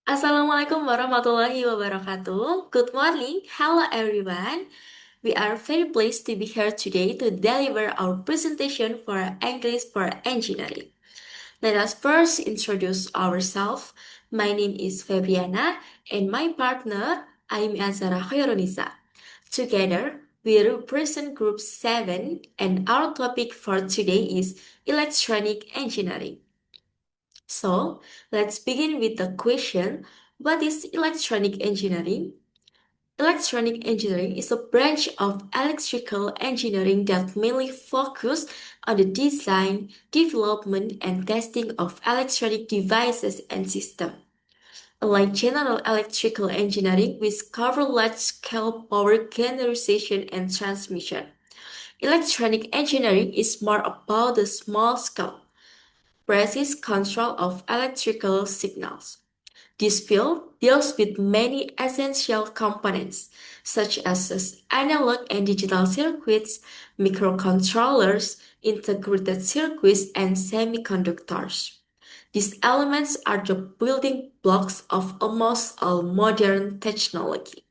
Assalamualaikum warahmatullahi wabarakatuh. Good morning. Hello everyone. We are very pleased to be here today to deliver our presentation for English for Engineering. Let us first introduce ourselves. My name is Febriana and my partner Aime Zahra Khairunissa. Together, we represent Group 7 and our topic for today is Electronic Engineering. So, let's begin with the question, what is electronic engineering? Electronic engineering is a branch of electrical engineering that mainly focuses on the design, development, and testing of electronic devices and systems. Unlike general electrical engineering, which covers large-scale power generation and transmission, electronic engineering is more about the small-scale, precise control of electrical signals. This field deals with many essential components, such as analog and digital circuits, microcontrollers, integrated circuits, and semiconductors. These elements are the building blocks of almost all modern technology.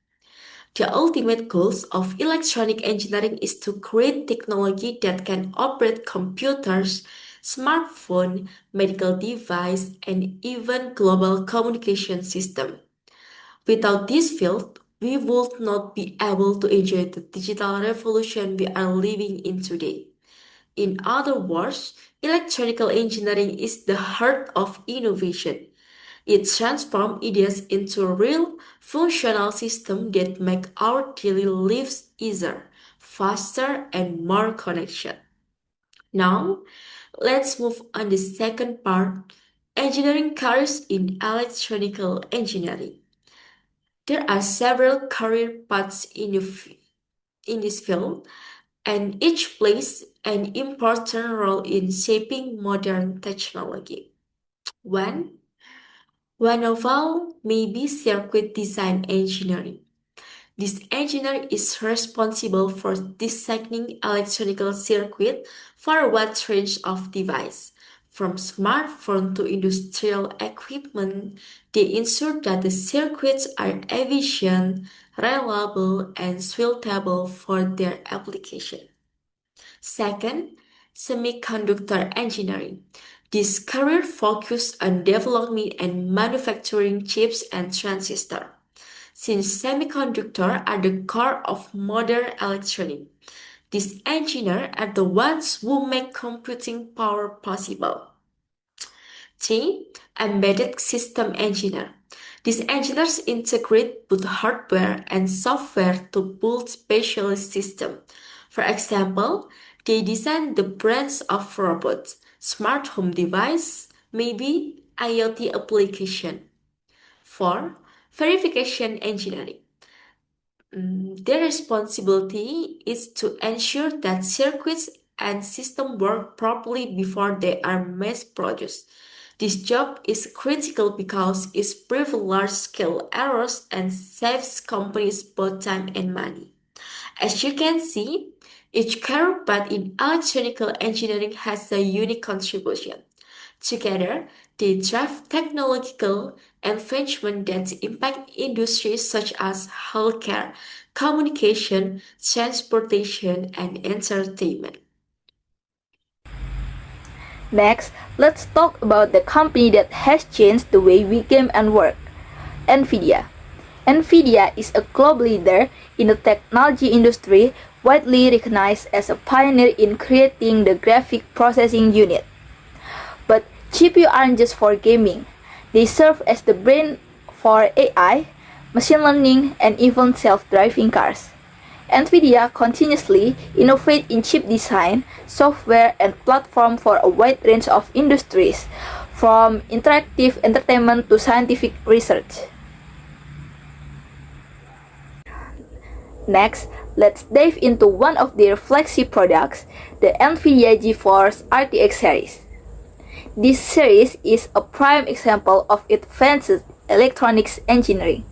The ultimate goal of electronic engineering is to create technology that can operate computers, smartphones, medical devices, and even global communication systems. Without this field, we would not be able to enjoy the digital revolution we are living in today. In other words, electrical engineering is the heart of innovation. It transforms ideas into real, functional systems that make our daily lives easier, faster, and more connection. Now, let's move on the second part, engineering careers in electronical engineering. There are several career paths in this field, and each plays an important role in shaping modern technology. One One of all may be circuit design engineering. This engineer is responsible for designing electronical circuit for a wide range of devices. From smartphone to industrial equipment, they ensure that the circuits are efficient, reliable, and suitable for their application. Second, semiconductor engineering. This career focuses on developing and manufacturing chips and transistors. Since semiconductors are the core of modern electronics, these engineers are the ones who make computing power possible. 3. Embedded system engineer. These engineers integrate both hardware and software to build specialized systems. For example, they design the brains of robots, smart home device, maybe IoT application. 4. Verification engineering. Their responsibility is to ensure that circuits and systems work properly before they are mass produced. This job is critical because it prevents large-scale errors and saves companies both time and money. As you can see, each career path in electrical engineering has a unique contribution. Together, they drive technological advancement that impact industries such as healthcare, communication, transportation, and entertainment. Next, let's talk about the company that has changed the way we game and work, NVIDIA. NVIDIA is a global leader in the technology industry, widely recognized as a pioneer in creating the graphic processing unit. But GPU aren't just for gaming. They serve as the brain for AI, machine learning, and even self-driving cars. NVIDIA continuously innovates in chip design, software, and platform for a wide range of industries, from interactive entertainment to scientific research. Next, let's dive into one of their flagship products, the NVIDIA GeForce RTX series. This series is a prime example of advanced electronics engineering.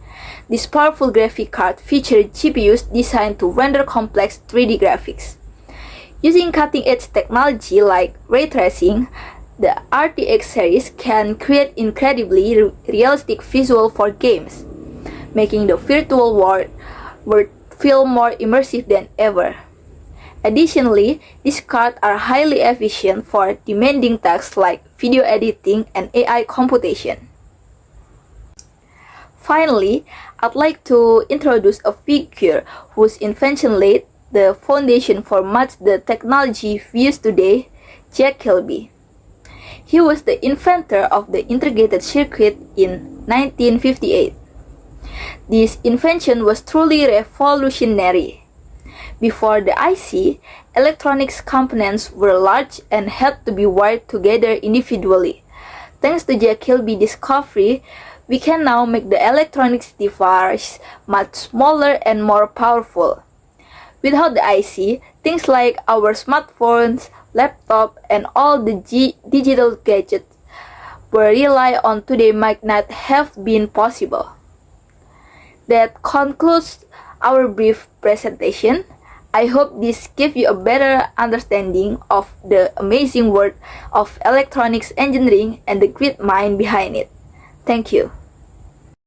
This powerful graphic card features GPUs designed to render complex 3D graphics. Using cutting-edge technology like ray tracing, The RTX series can create incredibly realistic visuals for games, making the virtual world feel more immersive than ever. Additionally, these cards are highly efficient for demanding tasks like video editing and AI computation. Finally, I'd like to introduce a figure whose invention laid the foundation for much the technology we use today, Jack Kilby. He was the inventor of the integrated circuit in 1958. This invention was truly revolutionary. Before the IC, electronics components were large and had to be wired together individually. Thanks to Jack Kilby's discovery, we can now make the electronics device much smaller and more powerful. Without the IC, things like our smartphones, laptop, and all the digital gadgets we rely on today might not have been possible. That concludes our brief presentation. I hope this gives you a better understanding of the amazing world of electronics engineering and the great mind behind it. Thank you.